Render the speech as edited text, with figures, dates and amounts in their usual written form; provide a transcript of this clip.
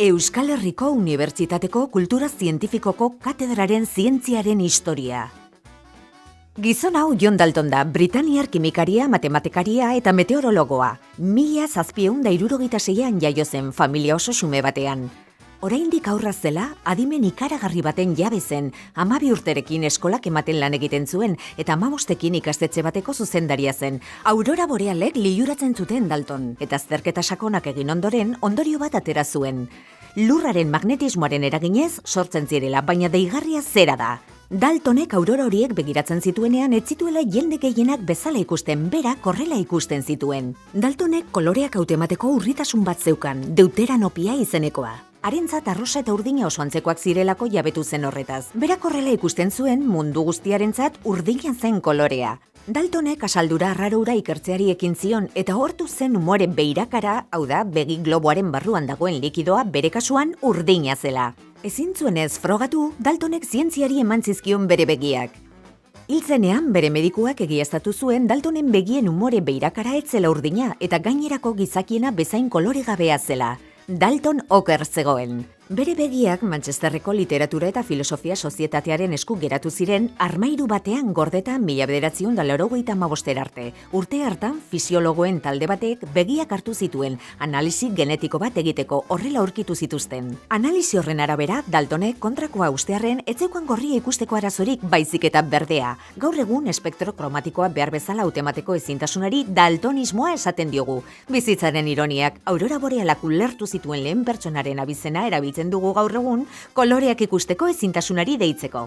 Euskal Herriko Unibertsitateko Kultura Zientifikoko Katedraren Zientziaren Historia. Gizon hau John Dalton da, Britaniar kimikaria, matematikaria eta meteorologoa. 1776an jaio zen familia oso xume batean. Oraindik aurra zela, adimen ikaragarri baten jabe zen, 12 urterekin eskolak ematen lan egiten zuen, eta 15ekin ikastetxe bateko zuzendaria zen. Aurora borealek liluratzen zuten Dalton, eta azterketa sakonak egin ondoren, ondorio bat atera zuen. Lurraren magnetismoaren eraginez sortzen zirela, baina deigarria zera da. Daltonek aurora horiek begiratzen zituenean ez zituela jende gehienak bezala ikusten, berak horrela ikusten zituen. Daltonek koloreak hautemateko urritasun bat zeukan, deuteranopia izenekoa. Harentzat arrosa eta urdina oso antzekoak zirelako jabetu zen horretaz. Berak horrela ikusten zuen mundu guztiarentzat urdina zen kolorea. Daltonek asaldura arraroura ikertzeari ekin zion eta hortu zen umore beirakara, hau da, begi globoaren barruan dagoen likidoa bere kasuan urdina zela. Ezin zuenez frogatu, Daltonek zientziari eman zizkion bere begiak. Hiltzenean, bere medikuak egiaztatu zuen Daltonen begien umore beirakara ez zela urdina eta gainerako gizakiena bezain koloregabea zela. Dalton oker zegoen. Bere begiak Manchesterreko literatura eta filosofia sozietatearen esku geratu ziren armairu batean gordeta 1985 arte. Urte hartan fisiologoen talde batek begiak hartu zituen analisi genetiko bat egiteko horrela aurkitu zituzten. Analisi horren arabera, Daltonek kontrakoa ustearren etzeukan gorria ikusteko arazorik baizik eta berdea. Gaur egun espektro kromatikoa behar bezala hautemateko ezintasunari daltonismoa esaten diogu. Bizitzaren ironiak, aurora borealak ulertu zituen lehen pertsonaren abizena erabiltzen dugu gaur egun koloreak ikusteko ezintasunari deitzeko.